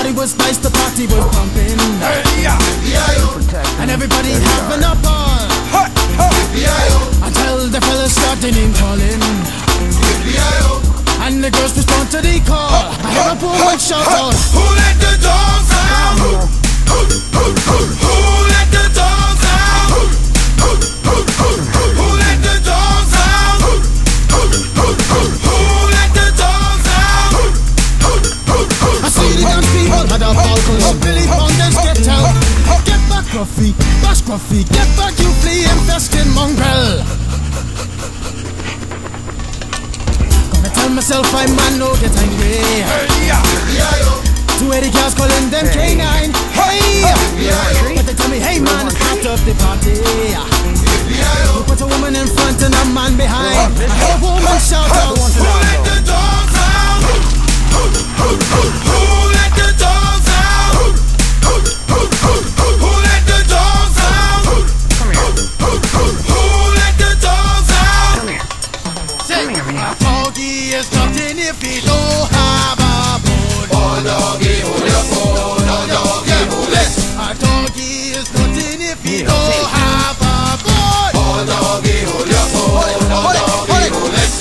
Everybody was nice, the party was pumping. And everybody having a ball until the fellas started name calling. And the girls respond to the call. I hear a woman shout out, who let the dogs out? Who let the dogs out? Who let the dogs out? Who let the dogs out? I see the young people had a ball cause Billy Fountains get out. Get back Gruffy, bash Gruffy, get back you flea infested mongrel. Gonna tell myself I'm man, no get angry. Two Eddie cars calling them K9. Hey! But they tell me, hey man, start up the party. You put a woman in front and a man behind. I heard a woman shout out, who let the dogs out? Who let the dogs out? Who let the dogs out? Who let the dogs out? Say, a doggy is nothing if he don't have a bone. Oh doggy, hold your bone. Oh doggy, hold it. A doggy is nothing if he don't have a bone. Oh doggy, hold your bone. Oh doggy, hold it.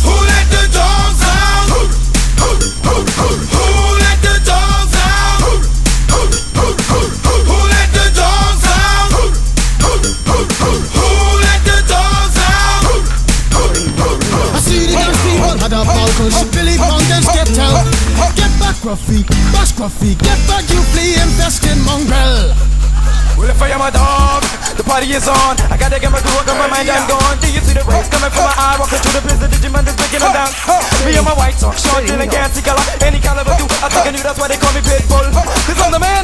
Who let the dogs out? Who let the dogs out? Who let the dogs out? Who let the dogs out? I see the young people had a ball cause Billy Fountains get out. Get back Gruffy, bash Gruffy, get back you flea infested mongrel. Well, if I am a dog, the party is on. I gotta get my groove on, my mind I'm gone. Do you see the rays coming from my eye? Walking through the prison, Digimon is breaking them down. Me and my white talk, short, and can't see color. Any caliber do, I think I knew that's why they call me Pitbull. Cause I'm the man